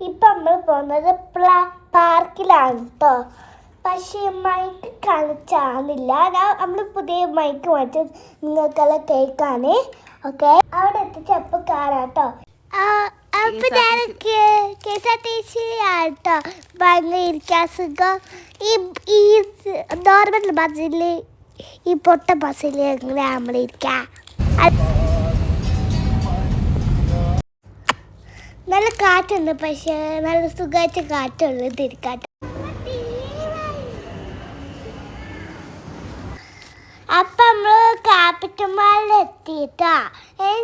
ഇപ്പം നമ്മൾ പോകുന്നത് പാർക്കിലാണ് കേട്ടോ. പക്ഷേ മൈക്ക് കാണിച്ചാന്നില്ല. നമ്മൾ പുതിയ മൈക്ക് മാറ്റി നിങ്ങൾക്കുള്ള കേക്കാണ്. ഓക്കെ, അവിടെ എത്തിച്ചപ്പോൾ കാണാം കേട്ടോ. അപ്പൊ ഞാൻ KSRTC ആട്ടോ ഭയങ്കര ഇരിക്കാൻ സുഖം. ഈ നോർമൽ ബസ്സിൽ ഈ പൊട്ട ബസ്സിൽ എങ്ങനെ നമ്മളിരിക്കാം. നല്ല കാറ്റുണ്ട്, പക്ഷേ നല്ല സുഖമായിട്ട് കാറ്റുള്ളത് ഇരിക്കാട്ടോ. അപ്പം നമ്മൾ ക്യാപിറ്റൽ മാളിൽ എത്തിയിട്ടാ.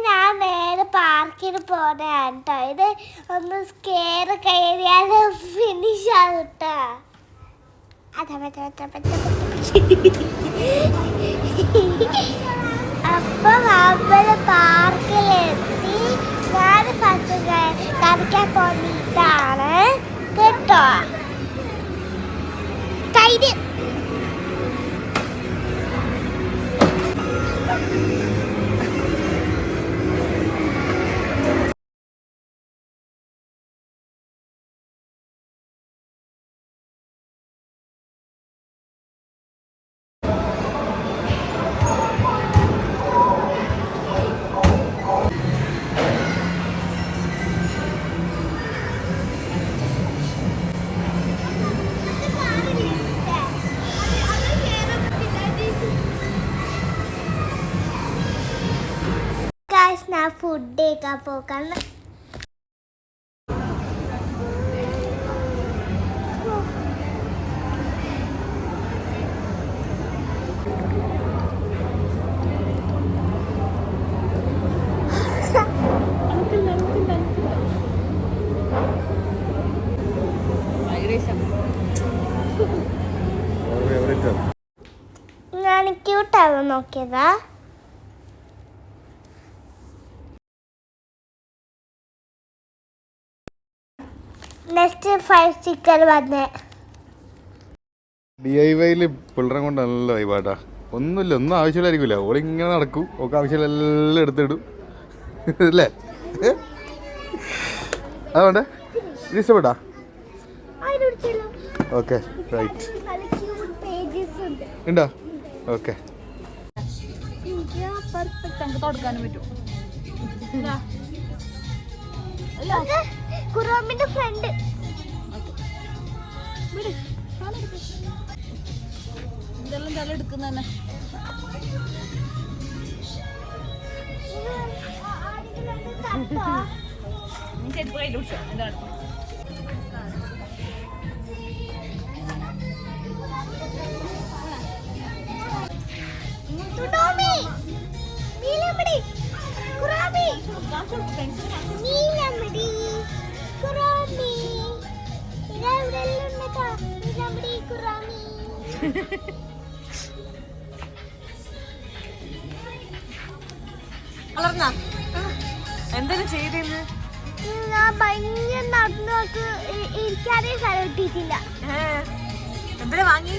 ഞാൻ നേരെ പാർക്കിന് പോണതാണ് കേട്ടോ. ഇത് ഒന്ന് സ്കെയർ കയറിയാൽ ഫിനിഷ് ആണ് കേട്ടോ. അപ്പം നമ്മൾ പാർക്കിലെത്തി. ഞാൻ ഫസ്റ്റ് കളിക്കാൻ പോന്നിട്ടാണ് കേട്ടോ. കഴിഞ്ഞ് ഞാൻ ഫുഡ് കഴിക്കാൻ പോക്കാണ്. ഞാൻ ക്യൂട്ടാവാൻ നോക്കിയതാ. നെക്സ്റ്റ് 5 സ്റ്റിക്കർ വന്നേ. DIYയിൽ പിള്ളേരെ കൊണ്ട് നല്ല വൈബാട്ടാ. ഒന്നുമില്ല, ഒന്നും ആവശ്യമില്ലായിരിക്കില്ല. ഓളിങ്ങനെ നടക്കും, ഒക്കെ ആവശ്യമില്ലെല്ലാം എടുത്തിടും അല്ലേ? അതുകൊണ്ട് ഇത് ഇഷ്ടപ്പെട്ടാ? Okay, right. ഉണ്ടോ? ഓക്കെ. ഖുറാമിന്റെ ഫ്രണ്ട് ഇതെല്ലാം തല എടുക്കുന്ന തന്നെ. എന്തെങ്കിലും ചെയ്തെന്ന് ഞാൻ ഭയങ്കര നടന്നു നോക്ക് ഇരിക്കാനേ സ്ഥലം കിട്ടിയിട്ടില്ല. എന്തിനാ വാങ്ങി?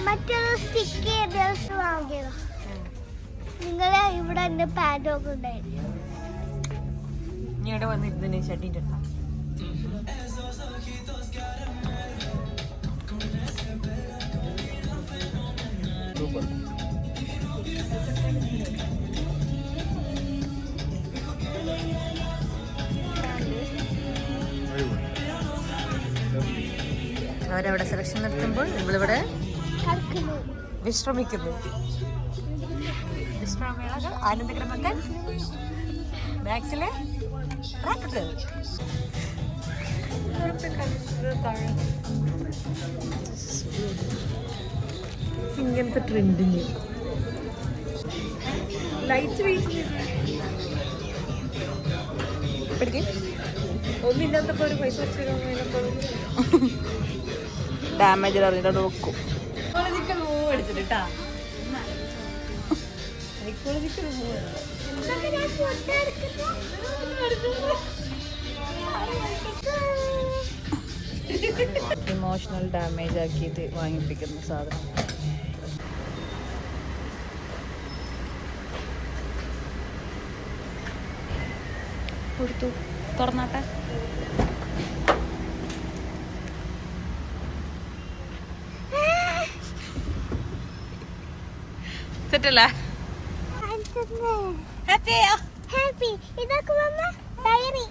മറ്റൊരു സ്റ്റിക്ക് ചെയ്ത വാങ്ങിയതാ. നിങ്ങളെ ഇവിടെ എന്റെ പാൻറ്റൊക്കെ ഉണ്ടായിരുന്നു. നീ ഇവിടെ വന്നിരുന്നേ ഷട്ടിന്റെ അടുത്താ. അവരവിടെ സെലക്ഷൻ നടത്തുമ്പോൾ നമ്മളിവിടെ വിശ്രമിക്കുന്നു. വിശ്രമമേളകൾ ആനന്ദകരമാക്കാൻ മാക്സിലെ ഇങ്ങനത്തെ ട്രെൻഡിങ് ലൈറ്റ് വെയിറ്റ് ഒന്നില്ലാത്തപ്പോ ഒരു പൈസ ഡാമേജ് അറിഞ്ഞിട്ട് നോക്കും. സൈക്കോളജിക്കൽ മൂവ് എടുത്തിട്ടാ. സൈക്കോളജിക്കൽ മൂവ് ഇമോഷണൽ ഡാമേജ് ആക്കിയിട്ട് വാങ്ങിപ്പിക്കുന്ന സാധനം. കൊടുത്തു തുറന്നാട്ടെ. സെറ്റല്ലേ? ഹാപ്പിയാ? ഹാപ്പി. ഇതൊക്കെ വന്ന ഡയറി